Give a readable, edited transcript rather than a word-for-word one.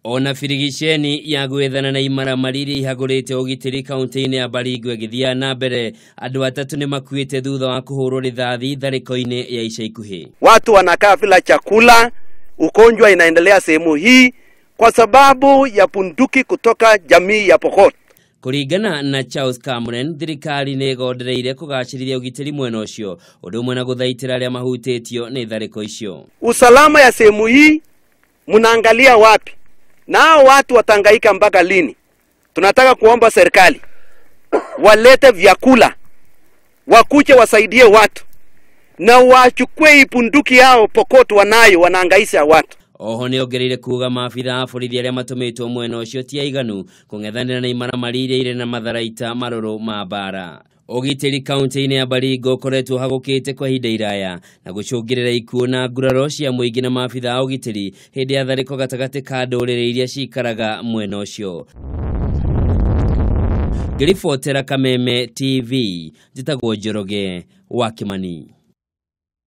Ona firigisheni ya gwethana na imaramariri ihagurite ugitiri kaunti-ini ya Baringo githia na mbere, andu atatu ni makuite thutha wa kuhurwo rithathi thariko-ini ya ica ikuhi. Watu wanakaa bila chakula, ugonjwa inaendelea sehemu hii kwa sababu ya bunduki kutoka jamii ya Pokot. Kuringana na Charles Cameron, thirikari ni igondereire kugacirithia ugitiri mwena ucio, undu umwe na guthaitira aria mahutitio ni thariko icio. Usalama ya sehemu hii mnaangalia wapi? Nao watu watangaika mpaka lini? Tunataka kuomba serikali walete vyakula, wakuje wasaidie watu, na wachukue bunduki yao Pokot wanayo wanaangaisha watu. Oho ni ongereire kuga maabitha a borithi aria matumitwo mwena ucio ti aiganu kung'ethanira na imaramariri ire na matharaita maruru ma bara. Ugitiri kaunti-ini ya Baringo koretwo hagukite kwa ihinda iraya na gucungirira ikuo na nguraro cia muingi na maabitha a ugitiri hindi ya thariko gatagati ka ndurire iria cikaraga mwena ucio. Ngiribotera Kameme TV, njitagwo Njoroge wa Kimani.